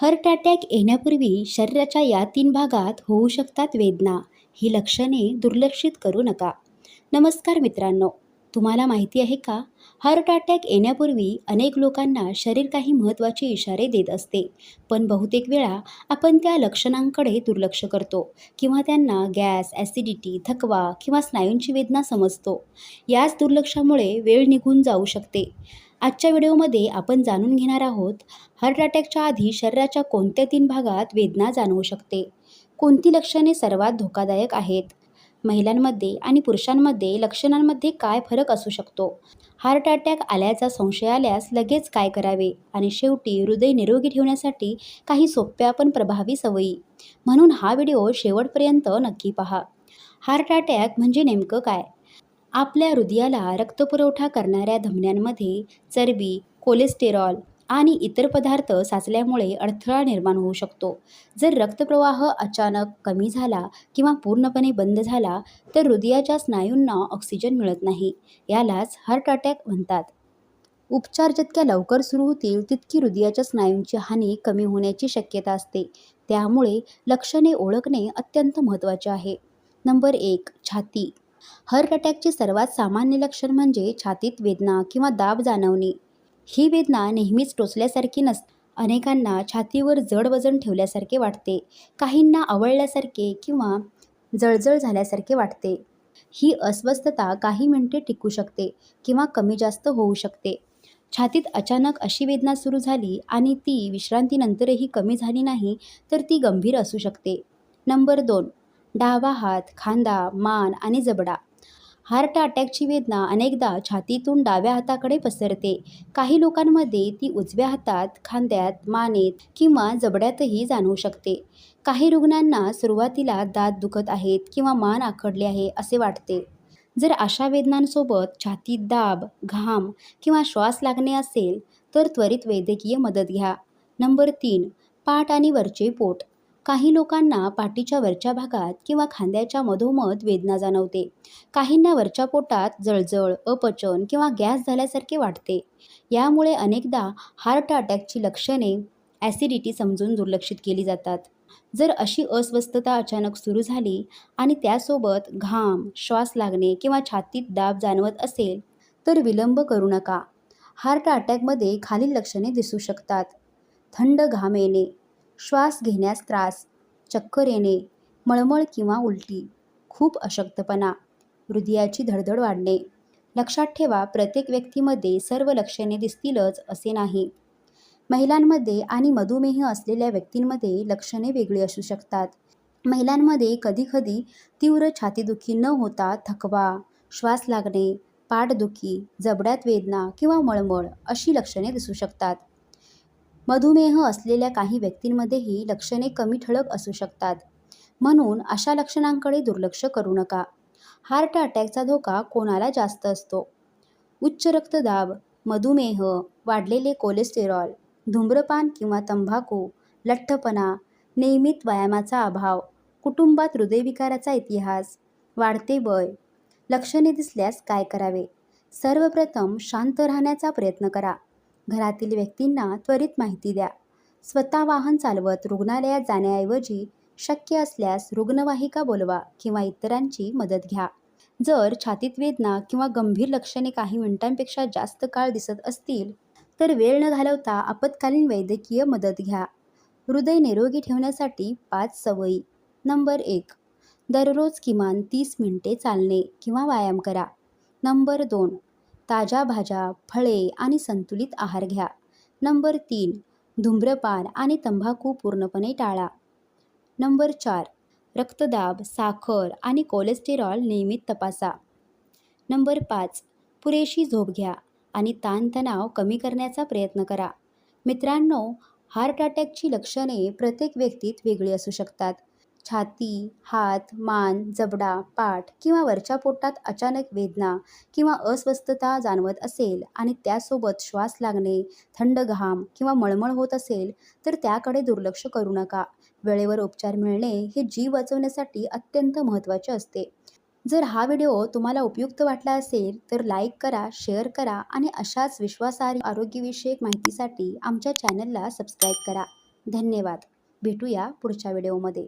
Heart attack येण्यापूर्वी शरीराच्या या 3 भागात होऊ शकतात वेदना. ही लक्षणे दुर्लक्षित करू नका. नमस्कार मित्रांनो, तुम्हाला माहिती आहे का? हार्ट अटॅक येण्यापूर्वी अनेक लोकांना शरीर काही महत्त्वाचे इशारे देत असते. पण बहुतेक वेळा आपण त्या लक्षणांकडे दुर्लक्ष करतो किंवा त्यांना गॅस, ॲसिडिटी, थकवा किंवा स्नायूंची वेदना समजतो. याच दुर्लक्षामुळे वेळ निघून जाऊ शकते. आजच्या व्हिडिओमध्ये आपण जाणून घेणार आहोत, हार्ट अटॅकच्या आधी शरीराच्या कोणत्या 3 भागात वेदना जाणवू शकते, कोणती लक्षणे सर्वात धोकादायक आहेत, महिलांमध्ये आणि पुरुषांमध्ये लक्षणांमध्ये काय फरक असू शकतो, हार्ट अटॅक आल्याचा संशय आल्यास लगेच काय करावे आणि शेवटी हृदय निरोगी ठेवण्यासाठी काही सोप्या पण प्रभावी सवयी. म्हणून हा व्हिडिओ शेवटपर्यंत नक्की पहा. हार्ट अटॅक म्हणजे नेमकं काय? आपल्या हृदयाला रक्तपुरवठा करणाऱ्या धमन्यांमध्ये चरबी, कोलेस्टेरॉल आणि इतर पदार्थ साचल्यामुळे अडथळा निर्माण होऊ शकतो. जर रक्तप्रवाह अचानक कमी झाला किंवा पूर्णपणे बंद झाला तर हृदयाच्या स्नायूंना ऑक्सिजन मिळत नाही. यालाच हार्ट अटॅक म्हणतात. उपचार जितक्या लवकर सुरू होतील तितकी हृदयाच्या स्नायूंची हानी कमी होण्याची शक्यता असते. त्यामुळे लक्षणे ओळखणे अत्यंत महत्त्वाचे आहे. नंबर 1. छाती. हार्ट अटॅकचे सर्वात सामान्य लक्षण म्हणजे छातीत वेदना किंवा दाब जाणवणे. ही वेदना नेहमीच टोचल्यासारखी नसते. अनेकांना छातीवर जड वजन ठेवल्यासारखे वाटते, काहींना आवळल्यासारखे किंवा जळजळ झाल्यासारखे वाटते. ही अस्वस्थता काही मिनिटे टिकू शकते किंवा कमी जास्त होऊ शकते. छातीत अचानक अशी वेदना सुरू झाली आणि ती विश्रांतीनंतरही कमी झाली नाही तर ती गंभीर असू शकते. नंबर 2. डावा हात, खांदा, मान आणि जबडा. हार्ट अटॅकची वेदना अनेकदा छातीतून डाव्या हाताकडे पसरते. काही लोकांमध्ये ती उजव्या हातात, खांद्यात, मानेत किंवा जबड्यातही जाणवू शकते. काही रुग्णांना सुरुवातीला दात दुखत आहेत किंवा मान आखडली आहे असे वाटते. जर अशा वेदनांसोबत छातीत दाब, घाम किंवा श्वास लागणे असेल तर त्वरित वैद्यकीय मदत घ्या. नंबर 3. पाठ आणि वरचे पोट. काही लोकांना पाठीच्या वरच्या भागात किंवा खांद्याच्या मधोमध वेदना जाणवते. काहींना वरच्या पोटात जळजळ, अपचन किंवा गॅस झाल्यासारखे वाटते. यामुळे अनेकदा हार्ट अटॅकची लक्षणे ॲसिडिटी समजून दुर्लक्षित केली जातात. जर अशी अस्वस्थता अचानक सुरू झाली आणि त्यासोबत घाम, श्वास लागणे किंवा छातीत दाब जाणवत असेल तर विलंब करू नका. हार्ट अटॅकमध्ये खालील लक्षणे दिसू शकतात: थंड घाम येणे, श्वास घेण्यास त्रास, चक्कर येणे, मळमळ किंवा उलटी, खूप अशक्तपणा, हृदयाची धडधड वाढणे. लक्षात ठेवा, प्रत्येक व्यक्तीमध्ये सर्व लक्षणे दिसतीलच असे नाही. महिलांमध्ये आणि मधुमेह असलेल्या व्यक्तींमध्ये लक्षणे वेगळी असू शकतात. महिलांमध्ये कधीकधी तीव्र छातीदुखी न होता थकवा, श्वास लागणे, पाठदुखी, जबड्यात वेदना किंवा मळमळ अशी लक्षणे दिसू शकतात. मधुमेह असलेल्या काही व्यक्तींमध्येही लक्षणे कमी ठळक असू शकतात. म्हणून अशा लक्षणांकडे दुर्लक्ष करू नका. हार्ट अटॅकचा धोका कोणाला जास्त असतो? उच्च रक्तदाब, मधुमेह, वाढलेले कोलेस्टेरॉल, धूम्रपान किंवा तंबाखू, लठ्ठपणा, नियमित व्यायामाचा अभाव, कुटुंबात हृदयविकाराचा इतिहास, वाढते वय. लक्षणे दिसल्यास काय करावे? सर्वप्रथम शांत राहण्याचा प्रयत्न करा. घरातील व्यक्तींना त्वरित माहिती द्या. स्वतः वाहन चालवत रुग्णालयात जाण्याऐवजी शक्य असल्यास रुग्णवाहिका बोलवा किंवा इतरांची मदत घ्या. जर छातीत वेदना किंवा गंभीर लक्षणे काही मिनिटांपेक्षा जास्त काळ दिसत असतील तर वेळ न घालवता आपत्कालीन वैद्यकीय मदत घ्या. हृदय निरोगी ठेवण्यासाठी 5 सवयी. नंबर 1. दररोज किमान 30 मिनिटे चालणे किंवा व्यायाम करा. नंबर 2. ताज्या भाज्या, फळे आणि संतुलित आहार घ्या. नंबर 3. धूम्रपान आणि तंबाखू पूर्णपणे टाळा. नंबर 4. रक्तदाब, साखर आणि कोलेस्टेरॉल नियमित तपासा. नंबर 5. पुरेशी झोप घ्या आणि ताणतणाव कमी करण्याचा प्रयत्न करा. मित्रांनो, हार्ट अटॅकची लक्षणे प्रत्येक व्यक्तीत वेगळी असू शकतात. छाती, हात, मान, जबडा, पाठ किंवा वरच्या पोटात अचानक वेदना किंवा अस्वस्थता जाणवत असेल आणि त्यासोबत श्वास लागणे, थंड घाम किंवा मळमळ होत असेल तर त्याकडे दुर्लक्ष करू नका. वेळेवर उपचार मिळणे हे जीव वाचवण्यासाठी अत्यंत महत्त्वाचे असते. जर हा व्हिडिओ तुम्हाला उपयुक्त वाटला असेल तर लाईक करा, शेअर करा आणि अशाच विश्वासार्ह आरोग्यविषयक माहितीसाठी आमच्या चॅनलला सबस्क्राईब करा. धन्यवाद. भेटूया पुढच्या व्हिडिओमध्ये.